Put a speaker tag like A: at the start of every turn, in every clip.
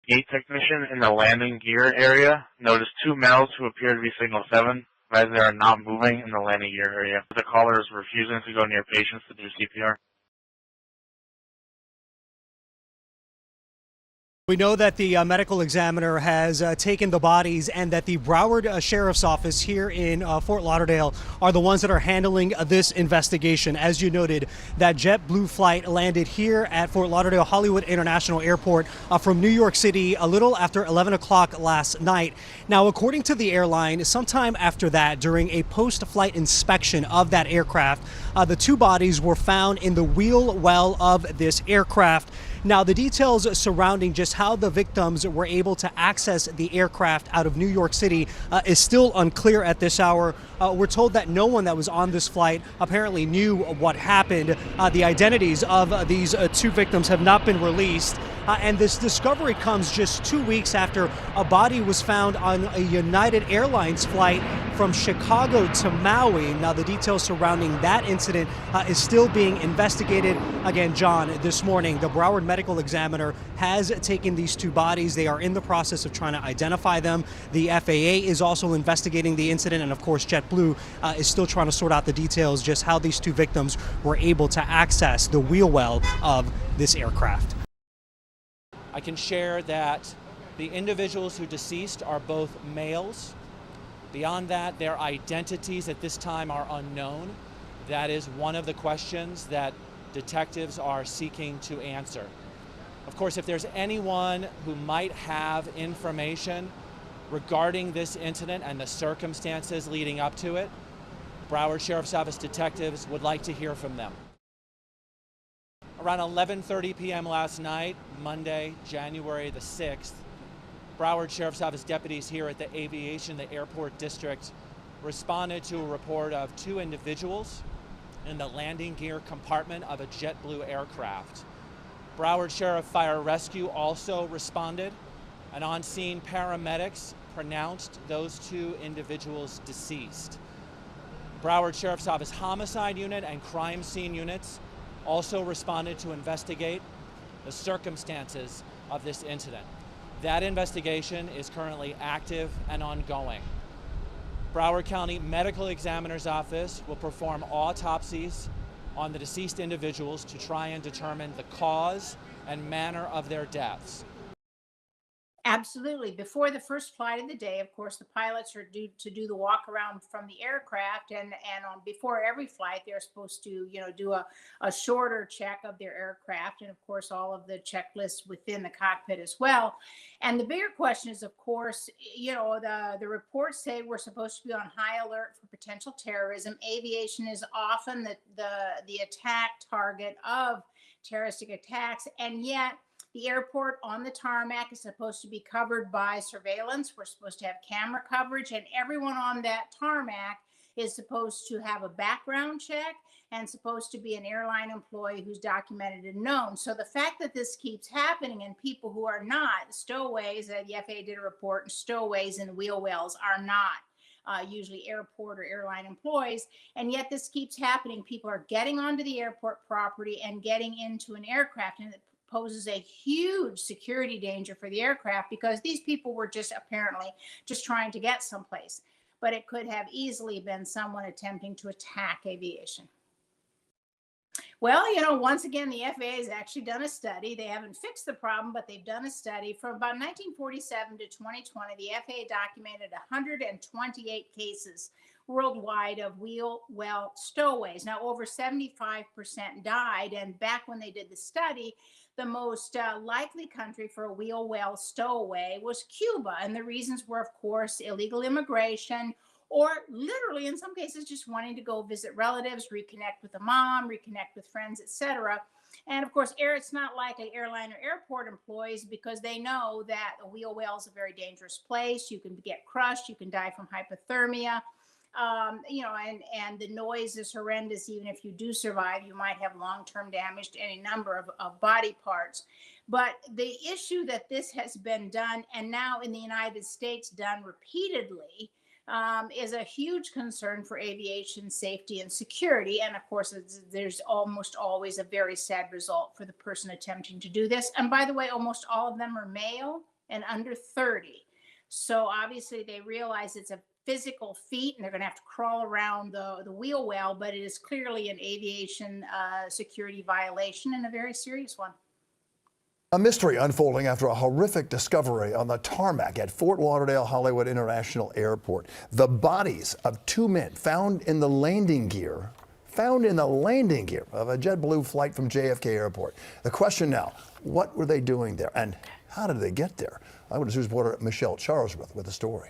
A: gate technician in the landing gear area noticed two males who appear to be Signal 7, as they are not moving in the landing gear area. The caller is refusing to go near patients to do CPR.
B: We know that the medical examiner has taken the bodies and that the Broward Sheriff's Office here in Fort Lauderdale are the ones that are handling this investigation. As you noted, that JetBlue flight landed here at Fort Lauderdale Hollywood International Airport from New York City a little after 11 o'clock last night. Now, according to the airline, sometime after that, during a post-flight inspection of that aircraft, the two bodies were found in the wheel well of this aircraft. Now, the details surrounding just how the victims were able to access the aircraft out of New York City is still unclear at this hour. We're told that no one that was on this flight apparently knew what happened. The identities of these two victims have not been released. And this discovery comes just 2 weeks after a body was found on a United Airlines flight from Chicago to Maui. Now, the details surrounding that incident is still being investigated. Again, John, this morning, the Broward medical examiner has taken these two bodies. They are in the process of trying to identify them. The FAA is also investigating the incident, and of course, JetBlue is still trying to sort out the details, just how these two victims were able to access the wheel well of this aircraft.
C: I can share that the individuals who deceased are both males. Beyond that, their identities at this time are unknown. That is one of the questions that detectives are seeking to answer. Of course, if there's anyone who might have information regarding this incident and the circumstances leading up to it, Broward Sheriff's Office detectives would like to hear from them. Around 11:30 p.m. last night, Monday, January the 6th, Broward Sheriff's Office deputies here at the Airport District responded to a report of two individuals in the landing gear compartment of a JetBlue aircraft. Broward Sheriff Fire Rescue also responded, and on-scene paramedics pronounced those two individuals deceased. Broward Sheriff's Office Homicide Unit and Crime Scene units also responded to investigate the circumstances of this incident. That investigation is currently active and ongoing. Broward County Medical Examiner's Office will perform autopsies on the deceased individuals to try and determine the cause and manner of their deaths.
D: Absolutely. Before the first flight of the day, of course, the pilots are due to do the walk around from the aircraft, and before every flight, they're supposed to, do a shorter check of their aircraft, and of course, all of the checklists within the cockpit as well. And the bigger question is, of course, the reports say we're supposed to be on high alert for potential terrorism. Aviation is often the attack target of terroristic attacks, and yet the airport on the tarmac is supposed to be covered by surveillance. We're supposed to have camera coverage, and everyone on that tarmac is supposed to have a background check and supposed to be an airline employee who's documented and known. So the fact that this keeps happening and people who are not stowaways, the FAA did a report, and stowaways and wheel wells are not usually airport or airline employees, and yet this keeps happening. People are getting onto the airport property and getting into an aircraft, and it poses a huge security danger for the aircraft because these people were apparently just trying to get someplace, but it could have easily been someone attempting to attack aviation. Well, once again, the FAA has actually done a study. They haven't fixed the problem, but they've done a study. From about 1947 to 2020, the FAA documented 128 cases worldwide of wheel well stowaways. Now, over 75% died, and back when they did the study, the most likely country for a wheel well stowaway was Cuba. And the reasons were, of course, illegal immigration, or literally, in some cases, just wanting to go visit relatives, reconnect with a mom, reconnect with friends, etc. And of course, it's not likely airline or airport employees, because they know that a wheel well is a very dangerous place. You can get crushed, you can die from hypothermia. And the noise is horrendous. Even if you do survive, you might have long-term damage to any number of body parts. But the issue that this has been done, and now in the United States done repeatedly, is a huge concern for aviation safety and security. And of course, there's almost always a very sad result for the person attempting to do this. And by the way, almost all of them are male. and under 30. So obviously they realize it's a physical feat and they're going to have to crawl around the wheel well, but it is clearly an aviation security violation and a very serious one.
E: A mystery unfolding after a horrific discovery on the tarmac at Fort Lauderdale Hollywood International Airport. The bodies of two men found in the landing gear of a JetBlue flight from JFK Airport. The question now, what were they doing there and how did they get there? Eyewitness News reporter Michelle Charlesworth with the story.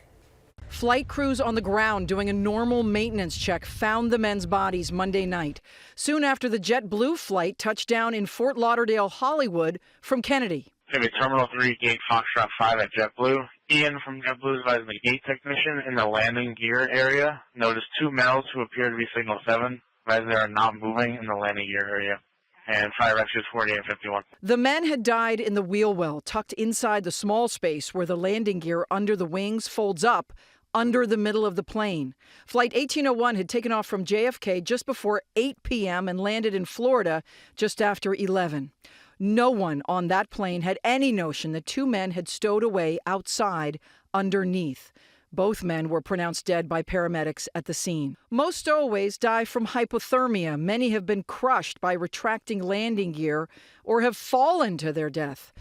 F: Flight crews on the ground doing a normal maintenance check found the men's bodies Monday night, soon after the JetBlue flight touched down in Fort Lauderdale, Hollywood from Kennedy.
A: Maybe Terminal 3, Gate Foxtrot 5 at JetBlue. Ian from JetBlue, advising the gate technician in the landing gear area, noticed two males who appear to be Signal 7, advising they are not moving in the landing gear area. And fire rescues 48 and 51.
F: The men had died in the wheel well, tucked inside the small space where the landing gear under the wings folds up under the middle of the plane. Flight 1801 had taken off from JFK just before 8 p.m. and landed in Florida just after 11. No one on that plane had any notion that two men had stowed away outside underneath. Both men were pronounced dead by paramedics at the scene. Most stowaways die from hypothermia. Many have been crushed by retracting landing gear or have fallen to their death.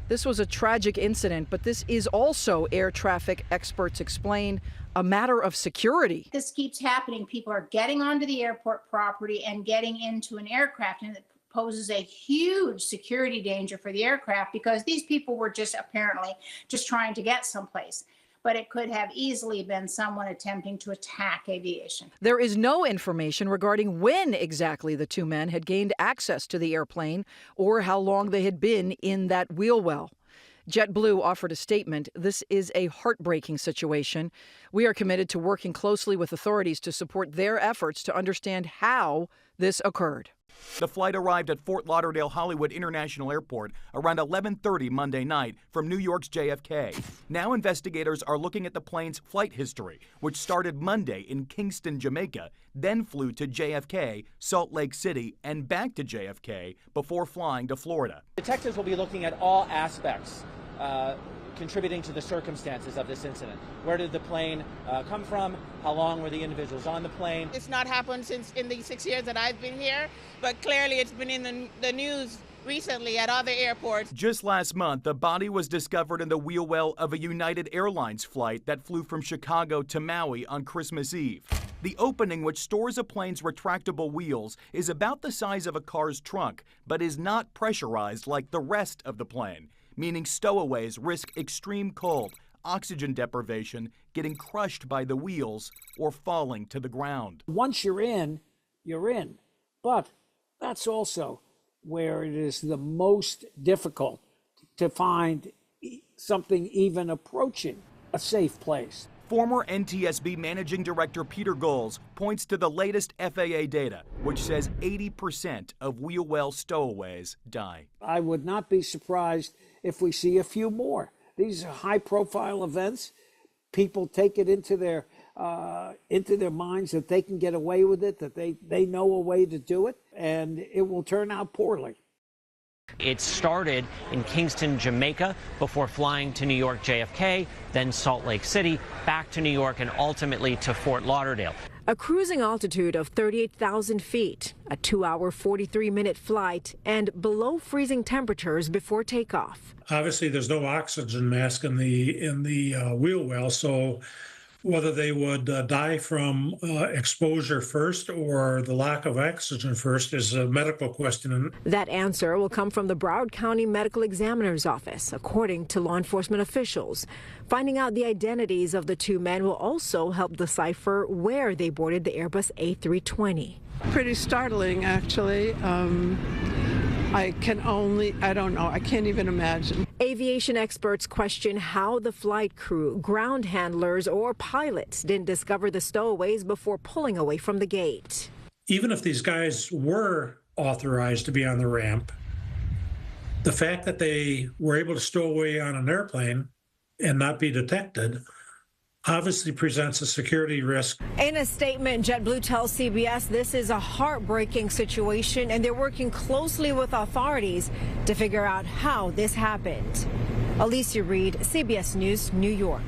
F: This was a tragic incident, but this is also, air traffic experts explain, a matter of security.
D: This keeps happening. People are getting onto the airport property and getting into an aircraft, and it poses a huge security danger for the aircraft because these people were apparently just trying to get someplace. But it could have easily been someone attempting to attack aviation.
F: There is no information regarding when exactly the two men had gained access to the airplane or how long they had been in that wheel well. JetBlue offered a statement. This is a heartbreaking situation. We are committed to working closely with authorities to support their efforts to understand how this occurred.
G: The flight arrived at Fort Lauderdale Hollywood International Airport around 11:30 Monday night from New York's JFK. Now investigators are looking at the plane's flight history, which started Monday in Kingston, Jamaica, then flew to JFK, Salt Lake City, and back to JFK before flying to Florida.
C: Detectives will be looking at all aspects contributing to the circumstances of this incident. Where did the plane come from? How long were the individuals on the plane?
H: It's not happened since in the 6 years that I've been here, but clearly it's been in the news recently at other airports.
G: Just last month, the body was discovered in the wheel well of a United Airlines flight that flew from Chicago to Maui on Christmas Eve. The opening, which stores a plane's retractable wheels, is about the size of a car's trunk, but is not pressurized like the rest of the plane, meaning stowaways risk extreme cold, oxygen deprivation, getting crushed by the wheels, or falling to the ground.
I: Once you're in, you're in. But that's also where it is the most difficult to find something even approaching a safe place.
G: Former NTSB Managing Director Peter Goals points to the latest FAA data, which says 80% of wheel well stowaways die.
I: I would not be surprised if we see a few more. These are high-profile events. People take it into their minds that they can get away with it, that they know a way to do it, and it will turn out poorly.
J: It started in Kingston, Jamaica, before flying to New York JFK, then Salt Lake City, back to New York, and ultimately to Fort Lauderdale.
K: A cruising altitude of 38,000 feet, a 2-hour, 43-minute flight, and below freezing temperatures before takeoff.
L: Obviously, there's no oxygen mask in the wheel well, so whether they would die from exposure first or the lack of oxygen first is a medical question.
K: That answer will come from the Broward County Medical Examiner's Office, according to law enforcement officials. Finding out the identities of the two men will also help decipher where they boarded the Airbus A320.
M: Pretty startling, actually. I don't know. I can't even imagine.
K: Aviation experts question how the flight crew, ground handlers, or pilots didn't discover the stowaways before pulling away from the gate.
L: Even if these guys were authorized to be on the ramp, the fact that they were able to stow away on an airplane and not be detected obviously presents a security risk.
K: In a statement, JetBlue tells CBS this is a heartbreaking situation and they're working closely with authorities to figure out how this happened. Alicia Reed, CBS News, New York.